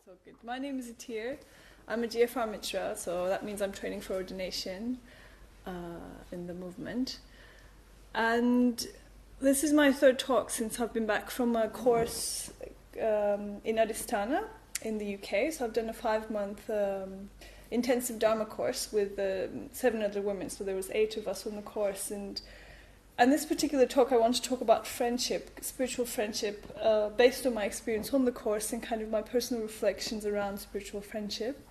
So good. My name is Itir. I'm a GFR Mitra, so that means I'm training for ordination in the movement. And this is my third talk since I've been back from a course in Adhisthana in the UK. So I've done a 5-month intensive Dharma course with 7 other women. So there was 8 of us on the course. And this particular talk, I want to talk about friendship, spiritual friendship, based on my experience on the course and kind of my personal reflections around spiritual friendship.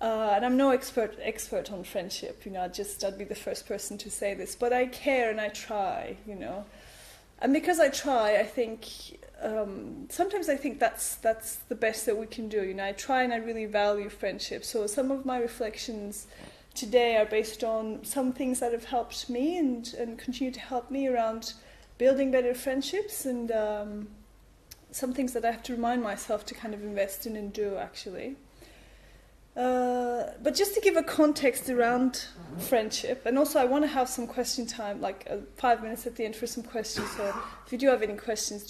And I'm no expert on friendship, I'd be the first person to say this, but I care and I try, And because I try, I think, sometimes I think that's the best that we can do, I try and I really value friendship. So some of my reflections today are based on some things that have helped me and continue to help me around building better friendships, and some things that I have to remind myself to kind of invest in and do, actually. But just to give a context around friendship, and also I want to have some question time, like 5 minutes at the end for some questions, so if you do have any questions,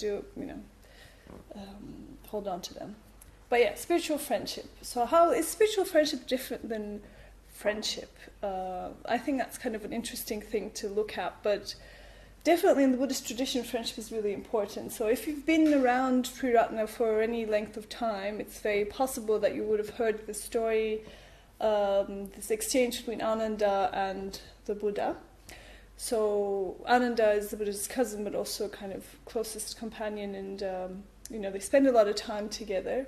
hold on to them. But yeah, spiritual friendship. So how is spiritual friendship different than friendship? I think that's kind of an interesting thing to look at, but definitely in the Buddhist tradition, friendship is really important. So if you've been around Triratna for any length of time, it's very possible that you would have heard the story, this exchange between Ananda and the Buddha. So Ananda is the Buddha's cousin, but also kind of closest companion, and they spend a lot of time together.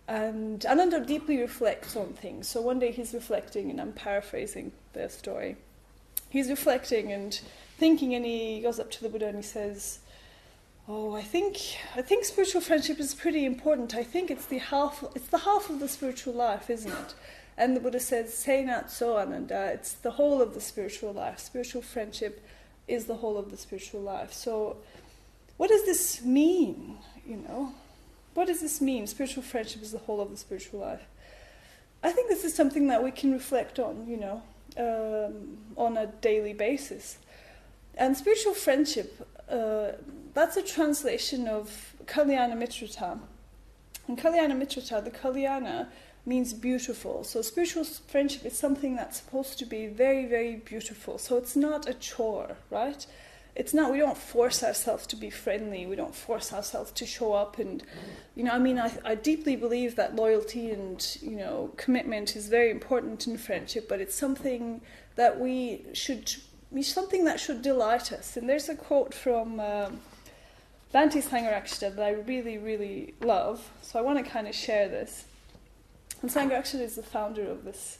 And Ananda deeply reflects on things. So one day he's reflecting, and I'm paraphrasing the story. He's reflecting and thinking, and he goes up to the Buddha and he says, "Oh, I think spiritual friendship is pretty important. I think it's the half of the spiritual life, isn't it?" And the Buddha says, "Say not so, Ananda. It's the whole of the spiritual life. Spiritual friendship is the whole of the spiritual life." So, what does this mean? What does this mean? Spiritual friendship is the whole of the spiritual life. I think this is something that we can reflect on, on a daily basis. And spiritual friendship, that's a translation of Kalyana Mitrata. And Kalyana Mitrata, the Kalyana, means beautiful. So spiritual friendship is something that's supposed to be very, very beautiful. So it's not a chore, right? It's not, we don't force ourselves to be friendly, we don't force ourselves to show up, and, I deeply believe that loyalty and, commitment is very important in friendship, but it's something that something that should delight us. And there's a quote from Bhante Sangharakshita that I really, really love, so I want to kind of share this. And Sangharakshita is the founder of this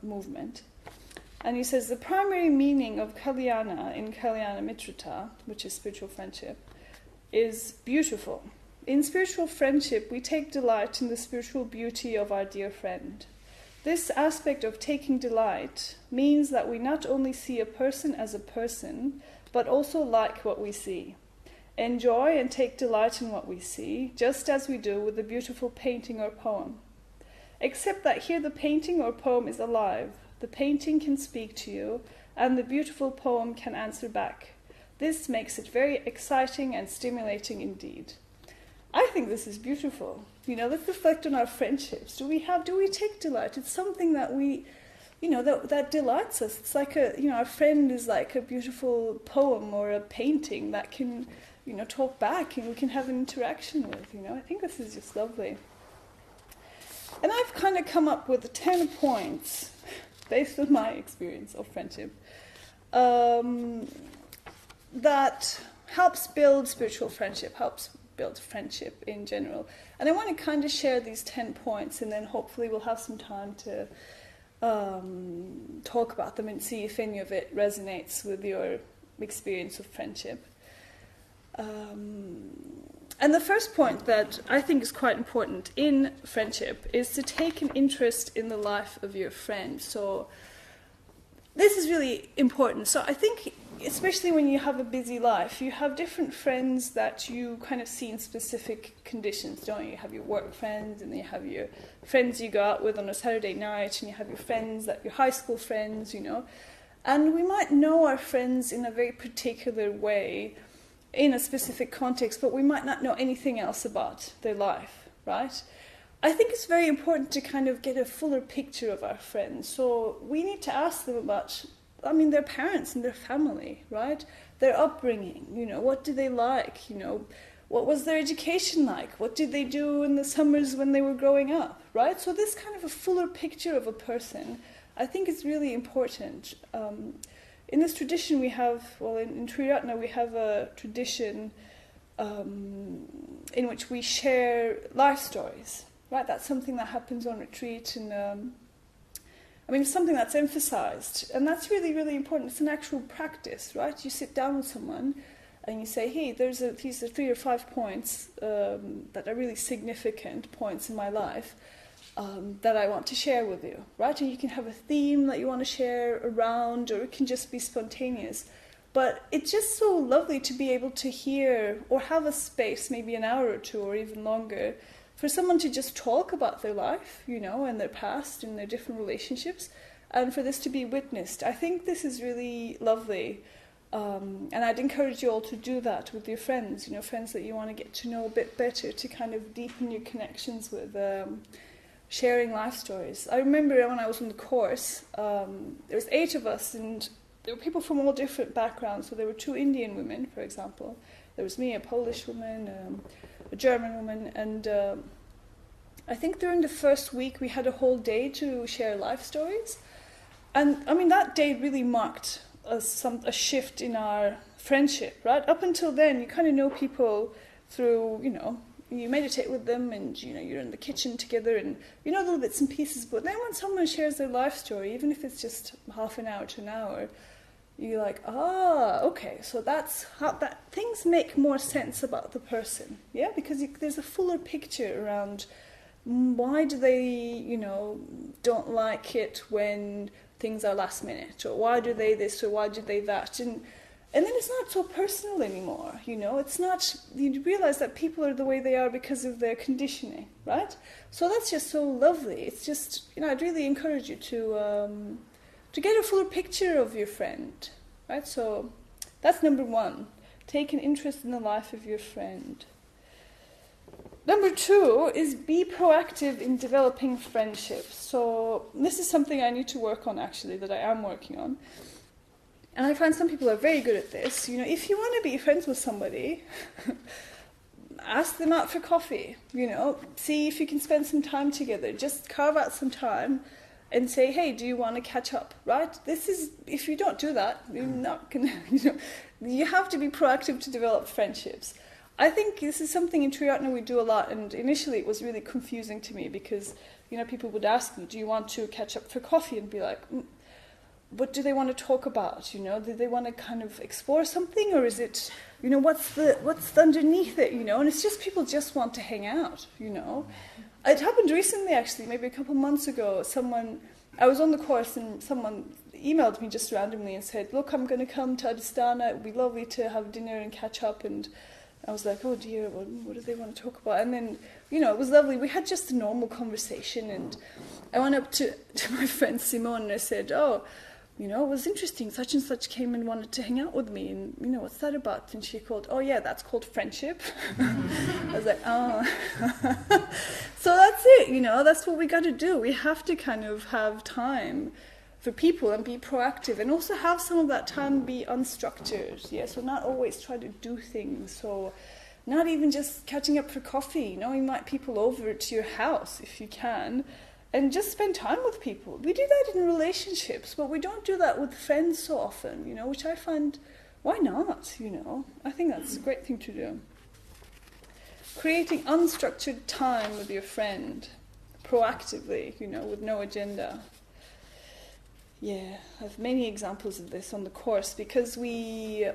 movement. And he says, the primary meaning of Kalyana in Kalyana Mitrata, which is spiritual friendship, is beautiful. In spiritual friendship, we take delight in the spiritual beauty of our dear friend. This aspect of taking delight means that we not only see a person as a person, but also like what we see. Enjoy and take delight in what we see, just as we do with a beautiful painting or poem. Except that here the painting or poem is alive. The painting can speak to you, and the beautiful poem can answer back. This makes it very exciting and stimulating indeed. I think this is beautiful. Let's reflect on our friendships. Do we take delight? It's something that we, that delights us. It's like our friend is like a beautiful poem or a painting that can, talk back and we can have an interaction with, I think this is just lovely. And I've kind of come up with 10 points based on my experience of friendship, that helps build spiritual friendship, helps build friendship in general. And I want to kind of share these 10 points, and then hopefully we'll have some time to talk about them and see if any of it resonates with your experience of friendship. And the first point that I think is quite important in friendship is to take an interest in the life of your friend. So this is really important. So I think, especially when you have a busy life, you have different friends that you kind of see in specific conditions, don't you? You have your work friends, and then you have your friends you go out with on a Saturday night, and you have your friends, your high school friends, And we might know our friends in a very particular way, in a specific context, but we might not know anything else about their life, right? I think it's very important to kind of get a fuller picture of our friends. So we need to ask them about, their parents and their family, right? Their upbringing, what do they like, what was their education like? What did they do in the summers when they were growing up, right? So this kind of a fuller picture of a person, I think is really important. In this tradition we have, in Triratna we have a tradition in which we share life stories, right? That's something that happens on retreat, and it's something that's emphasized, and that's really, really important. It's an actual practice, right? You sit down with someone and you say, hey, these are 3 or 5 points that are really significant points in my life that I want to share with you, right? And you can have a theme that you want to share around, or it can just be spontaneous. But it's just so lovely to be able to hear or have a space, maybe an hour or 2 or even longer, for someone to just talk about their life, and their past and their different relationships, and for this to be witnessed. I think this is really lovely. And I'd encourage you all to do that with your friends, friends that you want to get to know a bit better, to kind of deepen your connections with, sharing life stories. I remember when I was on the course, there was 8 of us, and there were people from all different backgrounds. So there were 2 Indian women, for example. There was me, a Polish woman, a German woman, and I think during the first week we had a whole day to share life stories. And that day really marked a shift in our friendship, right? Up until then, you kind of know people through, you meditate with them, and you're in the kitchen together, and you know little bits and pieces. But then when someone shares their life story, even if it's just half an hour to an hour, you're like, okay, so that's how things make more sense about the person, yeah? Because there's a fuller picture around why do they, don't like it when things are last minute, or why do they this, or why do they that, and then it's not so personal anymore, it's not, you realize that people are the way they are because of their conditioning, right? So that's just so lovely. It's just, I'd really encourage you to get a fuller picture of your friend, right? So that's number 1. Take an interest in the life of your friend. Number 2 is be proactive in developing friendships. So this is something I need to work on, actually, that I am working on. And I find some people are very good at this. If you want to be friends with somebody, ask them out for coffee, see if you can spend some time together. Just carve out some time and say, hey, do you want to catch up, right? If you don't do that, you're not going to, you have to be proactive to develop friendships. I think this is something in Triratna we do a lot, and initially it was really confusing to me because, people would ask me, do you want to catch up for coffee? And be like, what do they want to talk about? Do they want to kind of explore something, or is it, what's underneath it? And it's just people just want to hang out. It happened recently, actually, maybe a couple months ago. I was on the course, and someone emailed me just randomly and said, look, I'm going to come to Adhisthana. It would be lovely to have dinner and catch up. And I was like, oh dear, what do they want to talk about? And then, it was lovely. We had just a normal conversation, and I went up to my friend Simone and I said, it was interesting, such and such came and wanted to hang out with me, and, what's that about? And she called, that's called friendship. I was like, So that's it, that's what we got to do. We have to kind of have time for people and be proactive, and also have some of that time be unstructured, yeah? So not always try to do things, so not even just catching up for coffee, invite people over to your house if you can, and just spend time with people. We do that in relationships, but we don't do that with friends so often, which I find, why not, I think that's a great thing to do. Creating unstructured time with your friend, proactively, with no agenda. Yeah, I have many examples of this on the course, because we're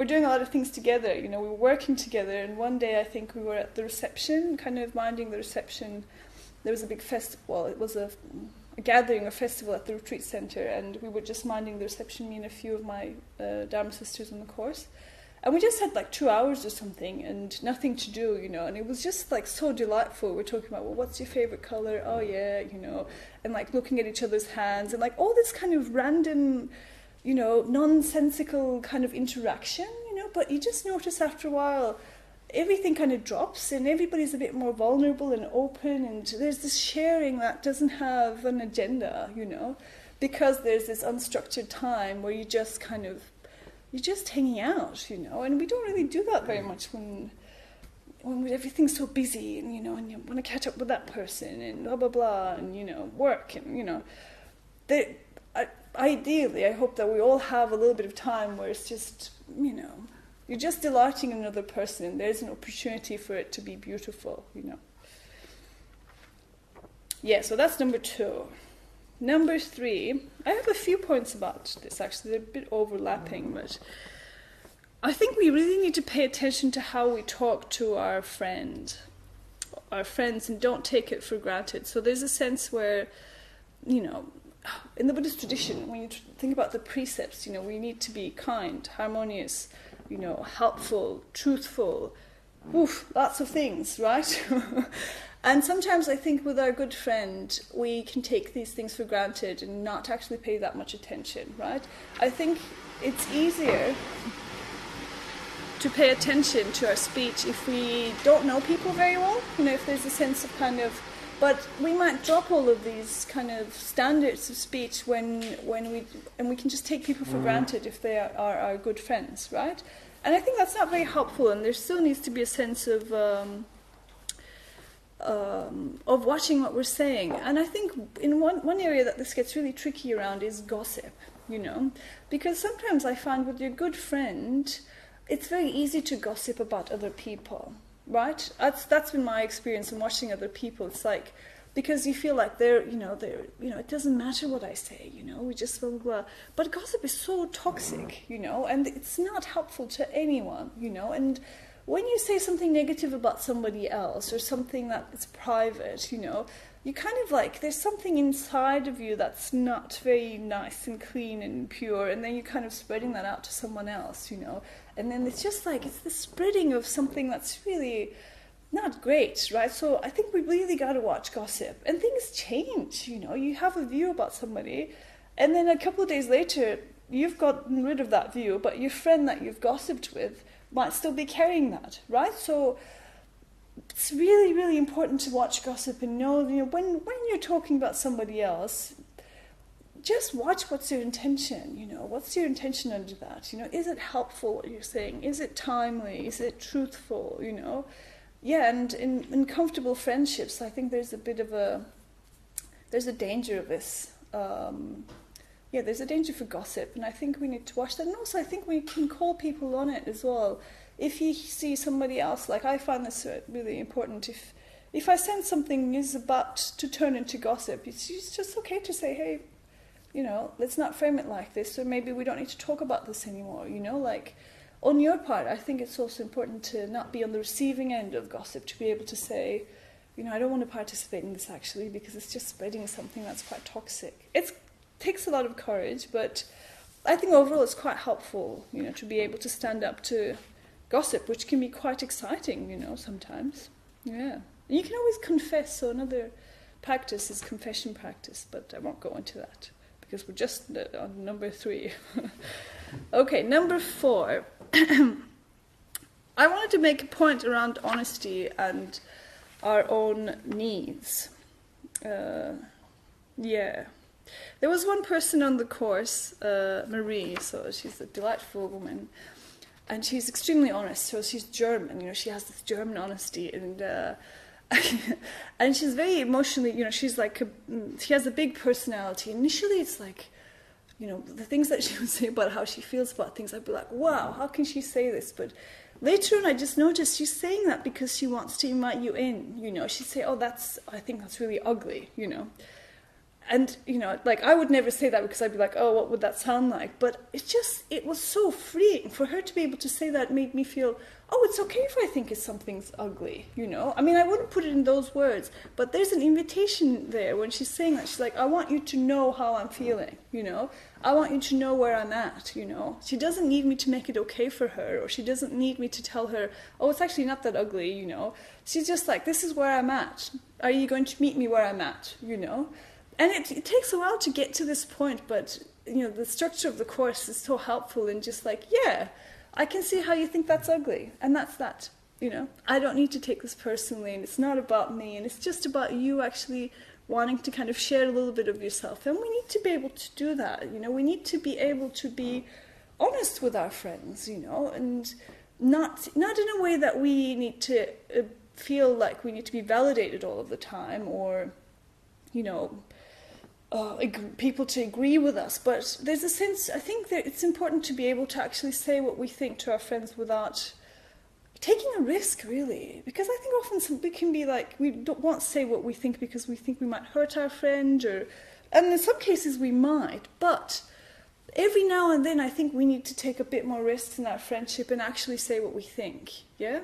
doing a lot of things together, we're working together, and one day I think we were at the reception, kind of minding the reception. There was a big festival, it was a gathering, a festival at the retreat center, and we were just minding the reception, me and a few of my Dharma sisters on the course. And we just had like 2 hours or something and nothing to do, and it was just like so delightful. We're talking about, well, what's your favorite color? Oh yeah, and like looking at each other's hands and like all this kind of random, nonsensical kind of interaction, but you just notice after a while, everything kind of drops and everybody's a bit more vulnerable and open, and there's this sharing that doesn't have an agenda, because there's this unstructured time where you're just hanging out, and we don't really do that very much when everything's so busy, and and you want to catch up with that person and blah blah blah, and work, and ideally I hope that we all have a little bit of time where it's just you're just delighting another person, and there's an opportunity for it to be beautiful, Yeah, so that's number 2. Number 3, I have a few points about this, actually. They're a bit overlapping, but I think we really need to pay attention to how we talk to our friends, and don't take it for granted. So there's a sense where, in the Buddhist tradition, when you think about the precepts, we need to be kind, harmonious, helpful, truthful, lots of things, right? And sometimes I think with our good friend, we can take these things for granted and not actually pay that much attention, right? I think it's easier to pay attention to our speech if we don't know people very well, if there's a sense of but we might drop all of these kind of standards of speech when we can just take people for granted if they are our good friends, right? And I think that's not very helpful, and there still needs to be a sense of watching what we're saying. And I think in one area that this gets really tricky around is gossip, because sometimes I find with your good friend, it's very easy to gossip about other people, right? That's been my experience in watching other people. It's like, because you feel like they're, it doesn't matter what I say, we just blah, blah, blah. But gossip is so toxic, and it's not helpful to anyone, and when you say something negative about somebody else or something that is private, you kind of like, there's something inside of you that's not very nice and clean and pure, and then you're kind of spreading that out to someone else, and then it's just like, it's the spreading of something that's really not great, right? So I think we really got to watch gossip, and things change, you have a view about somebody, and then a couple of days later, you've gotten rid of that view, but your friend that you've gossiped with might still be carrying that, right? So it's really, really important to watch gossip and know, when you're talking about somebody else, just watch what's your intention, what's your intention under that, is it helpful what you're saying, is it timely, is it truthful, Yeah, and in comfortable friendships, I think there's a danger of this, there's a danger for gossip, and I think we need to watch that. And also I think we can call people on it as well. If you see somebody else, like I find this really important, if I sense something is about to turn into gossip, it's just okay to say, hey, let's not frame it like this, or maybe we don't need to talk about this anymore, like on your part, I think it's also important to not be on the receiving end of gossip, to be able to say, I don't want to participate in this actually, because it's just spreading something that's quite toxic. It takes a lot of courage, but I think overall it's quite helpful, to be able to stand up to gossip, which can be quite exciting, sometimes. Yeah. And you can always confess, so another practice is confession practice, but I won't go into that, because we're just on number 3. Okay, number 4. I wanted to make a point around honesty and our own needs. There was one person on the course, Marie, so she's a delightful woman, and she's extremely honest. So she's German, she has this German honesty, and and she's very emotionally, she's like, she has a big personality. Initially, it's like, the things that she would say about how she feels about things, I'd be like, wow, how can she say this? But later on, I just noticed she's saying that because she wants to invite you in, She'd say, oh, I think that's really ugly, And, like, I would never say that, because I'd be like, oh, what would that sound like? But it was so freeing for her to be able to say that. Made me feel, oh, it's okay if I think something's ugly, I mean, I wouldn't put it in those words, but there's an invitation there when she's saying that. She's like, I want you to know how I'm feeling, I want you to know where I'm at, She doesn't need me to make it okay for her, or she doesn't need me to tell her, oh, it's actually not that ugly, She's just like, this is where I'm at. Are you going to meet me where I'm at, And it takes a while to get to this point, but, the structure of the course is so helpful in just like, yeah, I can see how you think that's ugly, and that's that. You know, I don't need to take this personally, and it's not about me, and it's just about you actually wanting to kind of share a little bit of yourself. And we need to be able to do that. You know, we need to be able to be honest with our friends, you know, and not in a way that we need to feel like we need to be validated all of the time, or, you know, people to agree with us. But there's a sense, I think that it's important to be able to actually say what we think to our friends without taking a risk, really. Because I think often we can be like, we don't want to say what we think because we think we might hurt our friend, and in some cases we might, but every now and then I think we need to take a bit more risks in our friendship and actually say what we think, yeah?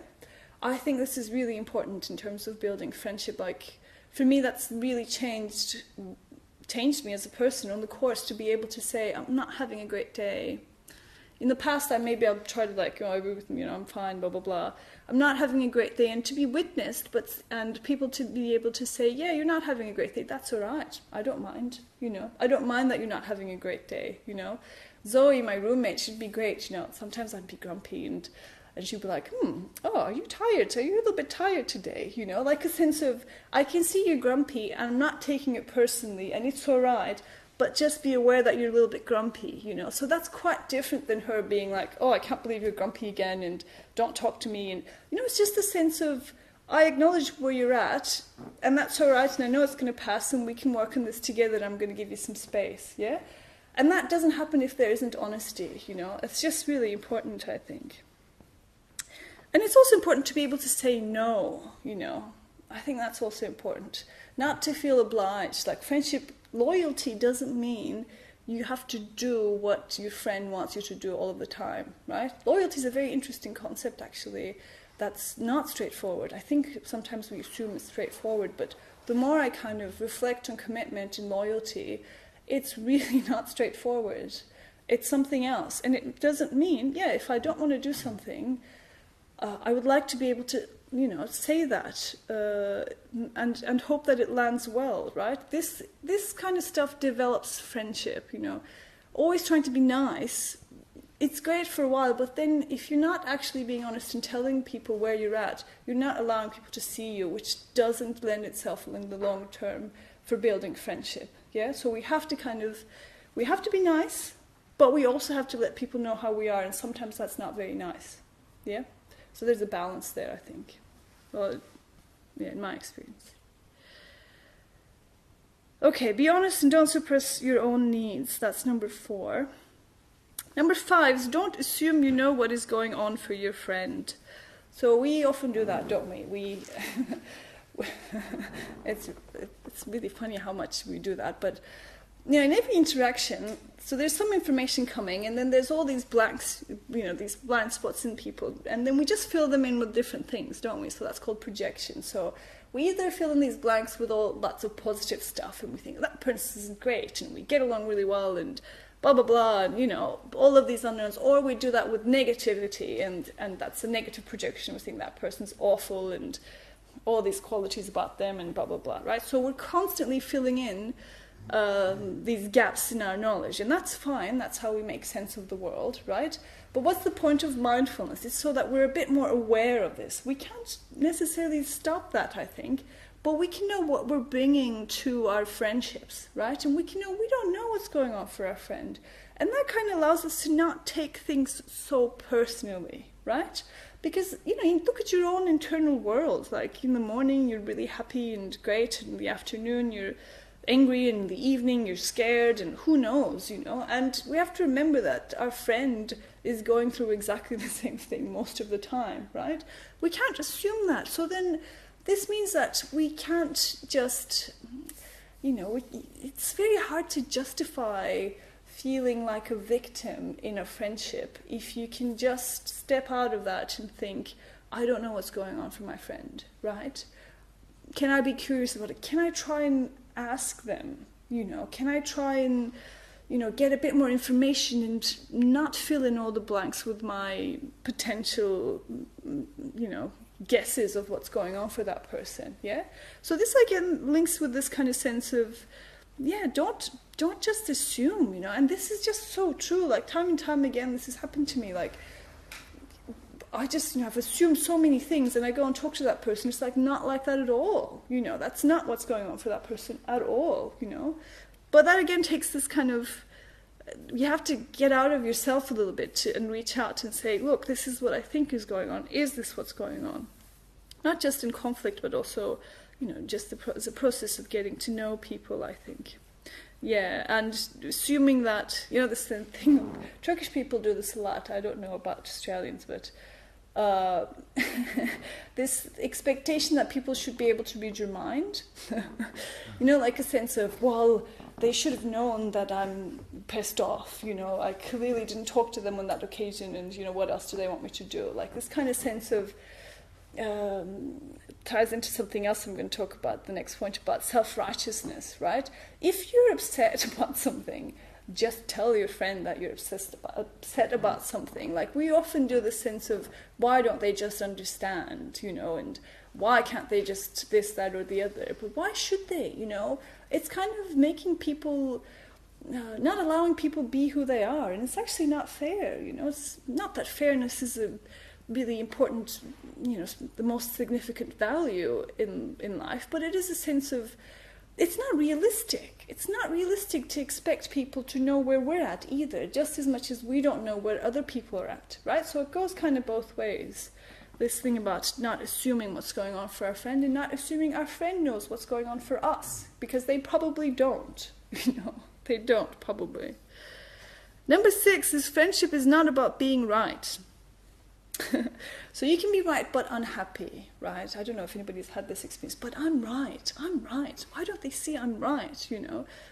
I think this is really important in terms of building friendship. Like, for me, that's really changed me as a person on the course, to be able to say, I'm not having a great day. In the past, I'll try to like, oh, I agree with them, you know, I'm fine, blah, blah, blah. I'm not having a great day, and to be witnessed, and people to be able to say, yeah, you're not having a great day, that's all right. I don't mind, you know. I don't mind that you're not having a great day, you know. Zoe, my roommate, she'd be great, you know. Sometimes I'd be grumpy, and she'd be like, oh, are you tired? Are you a little bit tired today? You know, like a sense of, I can see you're grumpy, and I'm not taking it personally, and it's all right. But just be aware that you're a little bit grumpy, you know. So that's quite different than her being like, oh, I can't believe you're grumpy again, and don't talk to me. And, you know, it's just a sense of, I acknowledge where you're at, and that's all right, and I know it's going to pass, and we can work on this together, and I'm going to give you some space, yeah? And that doesn't happen if there isn't honesty, you know. It's just really important, I think. And it's also important to be able to say no, you know. I think that's also important. Not to feel obliged. Like, friendship loyalty doesn't mean you have to do what your friend wants you to do all of the time, right? Loyalty is a very interesting concept, actually, that's not straightforward. I think sometimes we assume it's straightforward, but the more I kind of reflect on commitment and loyalty, it's really not straightforward. It's something else. And it doesn't mean, yeah, if I don't want to do something, I would like to be able to, you know, say that and hope that it lands well, right? This kind of stuff develops friendship, you know. Always trying to be nice, it's great for a while, but then if you're not actually being honest and telling people where you're at, you're not allowing people to see you, which doesn't lend itself in the long term for building friendship, yeah? So we have to be nice, but we also have to let people know how we are, and sometimes that's not very nice, yeah? So there's a balance there, I think. Well, yeah, in my experience. Okay, be honest and don't suppress your own needs. That's number 4. Number 5 is don't assume you know what is going on for your friend. So we often do that, don't we? It's really funny how much we do that, but you know, in every interaction, so there's some information coming, and then there's all these blanks, you know, these blind spots in people, and then we just fill them in with different things, don't we? So that's called projection. So we either fill in these blanks with lots of positive stuff, and we think, that person is great, and we get along really well, and blah, blah, blah, and, you know, all of these unknowns, or we do that with negativity, and that's a negative projection. We think that person's awful, and all these qualities about them, and blah, blah, blah, right? So we're constantly filling in these gaps in our knowledge, and that's fine. That's how we make sense of the world, right? But what's the point of mindfulness? It's so that we're a bit more aware of this. We can't necessarily stop that, I think, but we can know what we're bringing to our friendships, right? And we can know we don't know what's going on for our friend, and that kind of allows us to not take things so personally, right? Because, you know, you look at your own internal world. Like, in the morning you're really happy and great, and in the afternoon you're angry, and in the evening you're scared, and who knows, you know. And we have to remember that our friend is going through exactly the same thing most of the time, right? We can't assume that. So then this means that we can't just, you know, it's very hard to justify feeling like a victim in a friendship if you can just step out of that and think, I don't know what's going on for my friend, right? Can I be curious about it? Can I try and ask them, you know, can I try and, you know, get a bit more information and not fill in all the blanks with my potential, you know, guesses of what's going on for that person, yeah? So this, again, links with this kind of sense of, yeah, don't just assume, you know, and this is just so true, like, time and time again, this has happened to me, like, I just, I've assumed so many things, and I go and talk to that person. It's like not like that at all. That's not what's going on for that person at all. But that again takes this kind of, you have to get out of yourself a little bit and reach out and say, look, this is what I think is going on. Is this what's going on? Not just in conflict, but also, just as a process of getting to know people, I think. Yeah, and assuming that, this thing, Turkish people do this a lot. I don't know about Australians, but this expectation that people should be able to read your mind. Like a sense of, well, they should have known that I'm pissed off. I clearly didn't talk to them on that occasion, and, what else do they want me to do? Like this kind of sense of, ties into something else I'm going to talk about, the next point about self-righteousness, right? If you're upset about something, just tell your friend that you're upset about something. Like we often do the sense of, why don't they just understand, and why can't they just this, that, or the other? But why should they, It's kind of making people, not allowing people be who they are, and it's actually not fair, It's not that fairness is a really important, the most significant value in life, but it is a sense of, it's not realistic. It's not realistic to expect people to know where we're at either, just as much as we don't know where other people are at, right? So it goes kind of both ways. This thing about not assuming what's going on for our friend and not assuming our friend knows what's going on for us, because they probably don't, they don't probably. Number 6 is friendship is not about being right. So you can be right but unhappy, right? I don't know if anybody's had this experience, but I'm right. Why don't they see I'm right,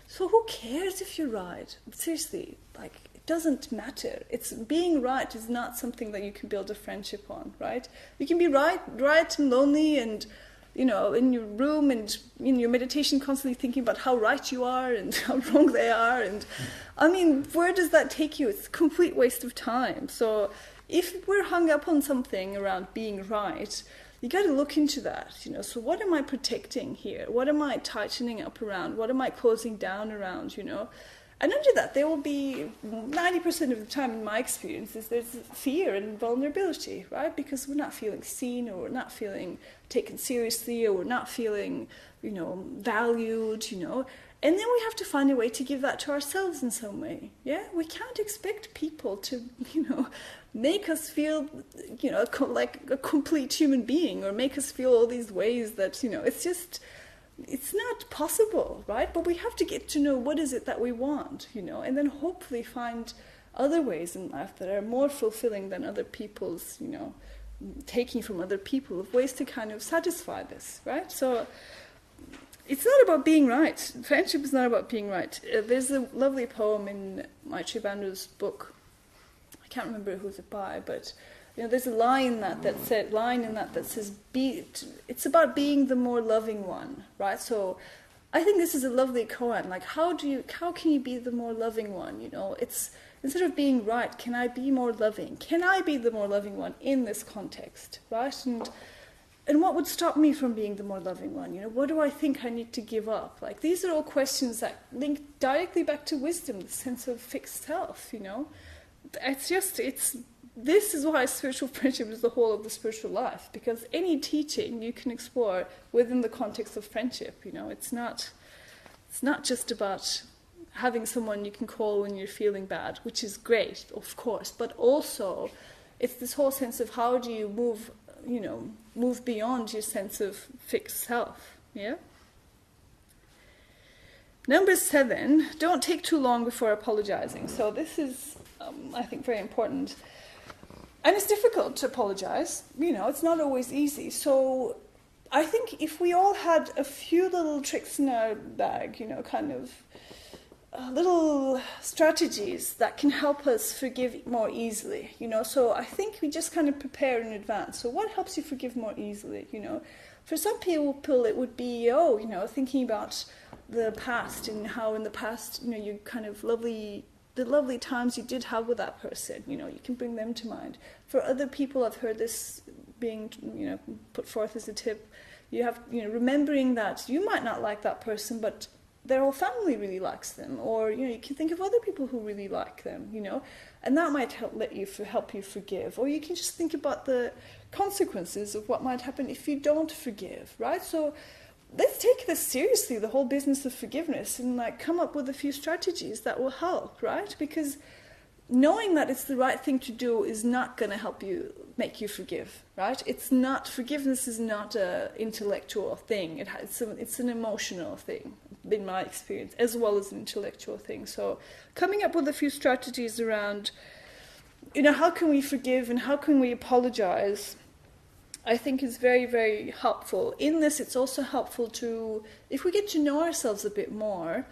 So who cares if you're right? Seriously, it doesn't matter. It's being right is not something that you can build a friendship on, right? You can be right and lonely and, in your room and in your meditation constantly thinking about how right you are and how wrong they are. And where does that take you? It's a complete waste of time. So if we're hung up on something around being right, you got to look into that, So what am I protecting here? What am I tightening up around? What am I closing down around, And under that, there will be 90% of the time, in my experience, there's fear and vulnerability, right? Because we're not feeling seen, or we're not feeling taken seriously, or we're not feeling, valued, And then we have to find a way to give that to ourselves in some way. Yeah, we can't expect people to, make us feel, like a complete human being, or make us feel all these ways that, it's not possible, right? But we have to get to know what is it that we want, and then hopefully find other ways in life that are more fulfilling than other people's, taking from other people, of ways to kind of satisfy this, right? So it's not about being right. Friendship is not about being right. There's a lovely poem in Itir book. I can't remember who's it by, but there's a line in that says, it's about being the more loving one, right? So I think this is a lovely koan. Like, how can you be the more loving one? It's, instead of being right, can I be more loving? Can I be the more loving one in this context, right? And what would stop me from being the more loving one? What do I think I need to give up? Like, these are all questions that link directly back to wisdom, the sense of fixed self, This is why spiritual friendship is the whole of the spiritual life, because any teaching you can explore within the context of friendship. It's not just about having someone you can call when you're feeling bad, which is great, of course, but also it's this whole sense of how do you move beyond your sense of fixed self. Yeah. Number 7, don't take too long before apologizing. So this is, I think, very important. And it's difficult to apologize. It's not always easy. So I think if we all had a few little tricks in our bag, kind of little strategies that can help us forgive more easily, So I think we just kind of prepare in advance. So what helps you forgive more easily, For some people it would be, thinking about the past and how in the past, you kind of the lovely times you did have with that person, you can bring them to mind. For other people, I've heard this being, put forth as a tip. You have, remembering that you might not like that person, but their whole family really likes them, or you can think of other people who really like them, and that might help you forgive. Or you can just think about the consequences of what might happen if you don't forgive, right? So let's take this seriously, the whole business of forgiveness, and come up with a few strategies that will help, right? Because knowing that it's the right thing to do is not going to make you forgive, right? Forgiveness is not an intellectual thing. It's an emotional thing, in my experience, as well as an intellectual thing. So coming up with a few strategies around, how can we forgive and how can we apologize, I think is very, very helpful. In this, it's also helpful to, if we get to know ourselves a bit more,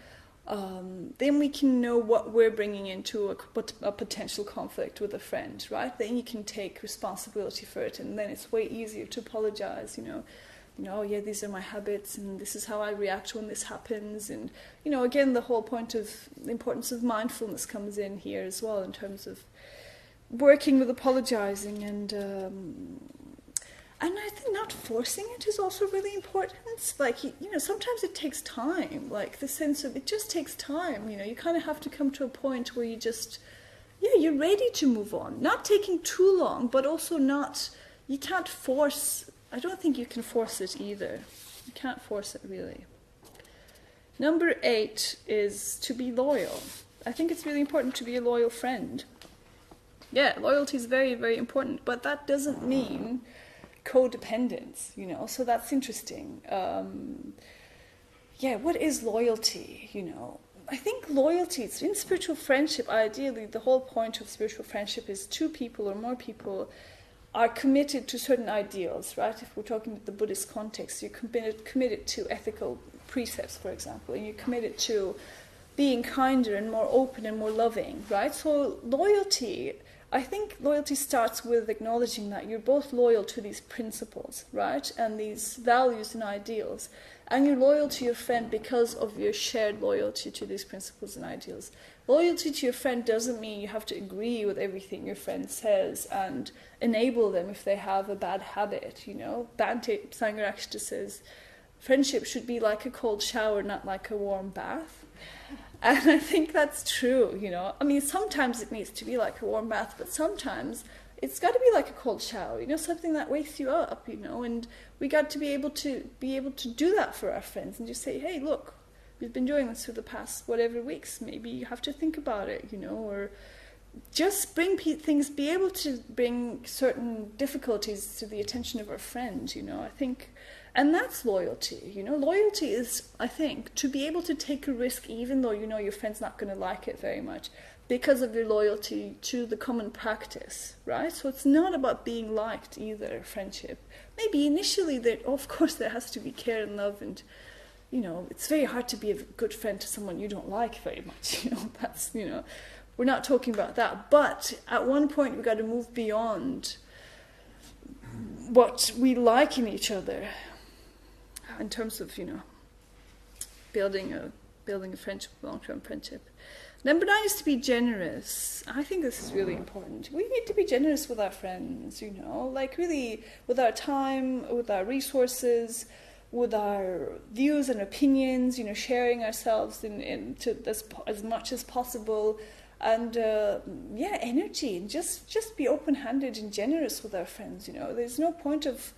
then we can know what we're bringing into a potential conflict with a friend, right? Then you can take responsibility for it, and then it's way easier to apologize, yeah, these are my habits, and this is how I react when this happens. And, again, the whole the importance of mindfulness comes in here as well, in terms of working with apologizing, and I think not forcing it is also really important. Sometimes it takes time, the sense of it just takes time. You kind of have to come to a point where you just, you're ready to move on. Not taking too long, but also you can't force, I don't think you can force it either. You can't force it, really. Number 8 is to be loyal. I think it's really important to be a loyal friend. Yeah, loyalty is very, very important, but that doesn't mean codependence, so that's interesting. What is loyalty, I think loyalty, in spiritual friendship, ideally, the whole point of spiritual friendship is 2 people or more people are committed to certain ideals, right? If we're talking about the Buddhist context, you're committed to ethical precepts, for example, and you're committed to being kinder and more open and more loving, right? So I think loyalty starts with acknowledging that you're both loyal to these principles, right? And these values and ideals. And you're loyal to your friend because of your shared loyalty to these principles and ideals. Loyalty to your friend doesn't mean you have to agree with everything your friend says and enable them if they have a bad habit, Bhante Sangharakshita says, friendship should be like a cold shower, not like a warm bath. And I think that's true, sometimes it needs to be like a warm bath, but sometimes it's got to be like a cold shower, something that wakes you up, and we got to be able to do that for our friends and just say, hey, look, we've been doing this for the past whatever weeks, maybe you have to think about it, or just be able to bring certain difficulties to the attention of our friend, I think. And that's loyalty, Loyalty is, I think, to be able to take a risk even though your friend's not going to like it very much because of your loyalty to the common practice, right? So it's not about being liked either, friendship. Maybe initially, of course, there has to be care and love, and, it's very hard to be a good friend to someone you don't like very much, That's, we're not talking about that. But at one point, we've got to move beyond what we like in each other, in terms of, building a friendship, long-term friendship. Number 9 is to be generous. I think this is really important. We need to be generous with our friends, really with our time, with our resources, with our views and opinions, sharing ourselves into as much as possible. And energy, and just be open-handed and generous with our friends. There's no point of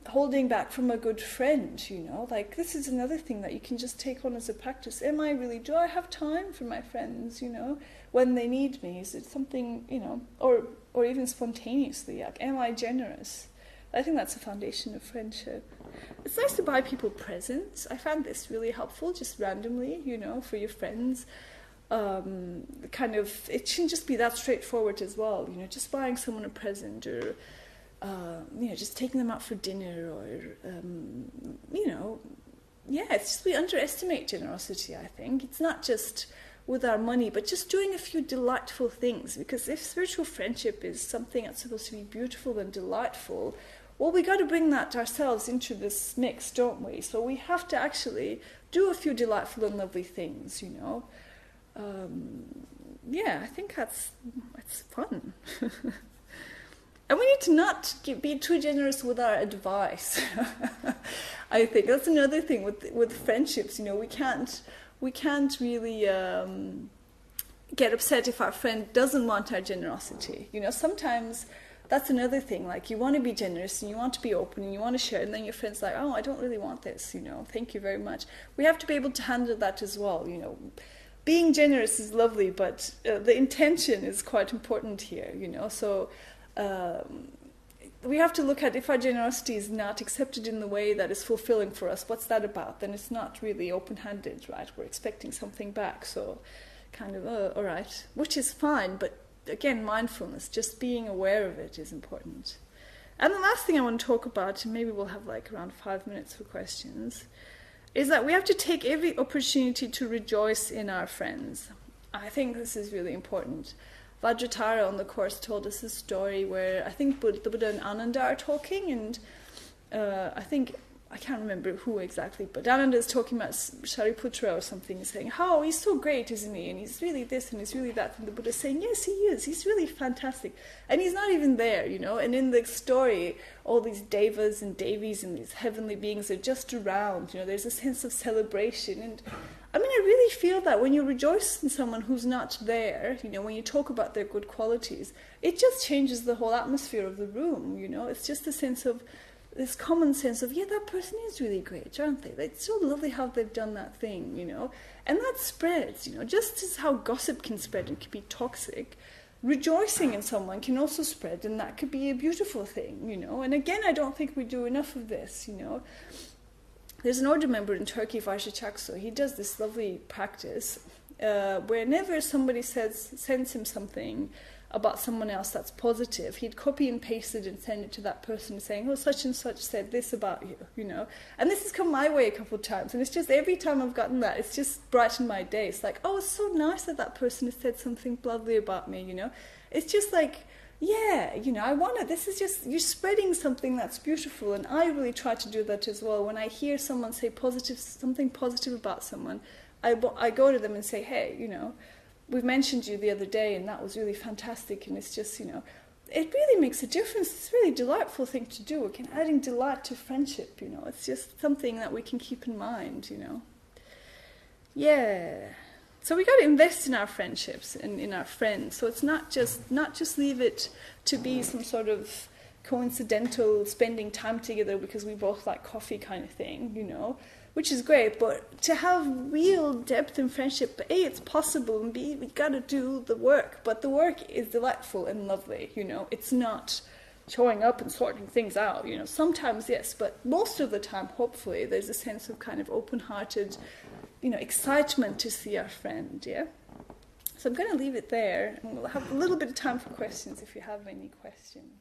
holding back from a good friend, this is another thing that you can just take on as a practice. Do I have time for my friends, when they need me? Is it something, or even spontaneously, am I generous? I think that's the foundation of friendship. It's nice to buy people presents. I found this really helpful, just randomly, for your friends. It shouldn't just be that straightforward as well, just buying someone a present, or just taking them out for dinner, or it's just we underestimate generosity. I think it's not just with our money, but just doing a few delightful things, because if spiritual friendship is something that's supposed to be beautiful and delightful, well, we got to bring that ourselves into this mix, don't we? So we have to actually do a few delightful and lovely things, I think that's fun. And we need to not be too generous with our advice. I think that's another thing with friendships. You know, we can't really get upset if our friend doesn't want our generosity. You know, sometimes that's another thing. Like, you want to be generous and you want to be open and you want to share, and then your friend's like, "Oh, I don't really want this. You know, thank you very much." We have to be able to handle that as well. You know, being generous is lovely, but the intention is quite important here. You know, so. We have to look at, if our generosity is not accepted in the way that is fulfilling for us, what's that about? Then it's not really open-handed, right? We're expecting something back, so kind of, all right, which is fine, but again, mindfulness, just being aware of it is important. And the last thing I want to talk about, and maybe we'll have like around 5 minutes for questions, is that we have to take every opportunity to rejoice in our friends. I think this is really important. Vajratara on the Course told us a story where I think the Buddha and Ananda are talking, and I can't remember who exactly, but Ananda is talking about Shariputra or something, saying, "Oh, he's so great, isn't he? And he's really this and he's really that." And the Buddha is saying, "Yes, he is. He's really fantastic." And he's not even there, you know. And in the story, all these devas and devis and these heavenly beings are just around. You know, there's a sense of celebration. And I mean, I really feel that when you rejoice in someone who's not there, you know, when you talk about their good qualities, it just changes the whole atmosphere of the room, you know. It's just a sense of, this common sense of, yeah, that person is really great, aren't they? It's so lovely how they've done that thing, you know. And that spreads, you know, just as how gossip can spread and can be toxic, rejoicing in someone can also spread, and that could be a beautiful thing, you know. And again, I don't think we do enough of this, you know. There's an order member in Turkey, Vaishachakso. He does this lovely practice whenever somebody sends him something about someone else that's positive, he'd copy and paste it and send it to that person saying, "Oh, such and such said this about you," you know. And this has come my way a couple of times, and it's just every time I've gotten that, it's just brightened my day. It's like, oh, it's so nice that that person has said something lovely about me, you know. It's just like, yeah, you know, I want it. This is just, you're spreading something that's beautiful, and I really try to do that as well. When I hear someone say something positive about someone, I go to them and say, "Hey, you know, we mentioned you the other day, and that was really fantastic." And it's just, you know, it really makes a difference. It's a really delightful thing to do. Again, adding delight to friendship, you know, it's just something that we can keep in mind, you know. Yeah. So we got to invest in our friendships and in our friends. So it's not just leave it to be some sort of coincidental spending time together because we both like coffee kind of thing, you know, which is great. But to have real depth in friendship, A, it's possible, and B, we got to do the work. But the work is delightful and lovely, you know. It's not showing up and sorting things out, you know. Sometimes, yes, but most of the time, hopefully, there's a sense of kind of open-hearted, you know, excitement to see our friend, yeah? So I'm going to leave it there, and we'll have a little bit of time for questions if you have any questions.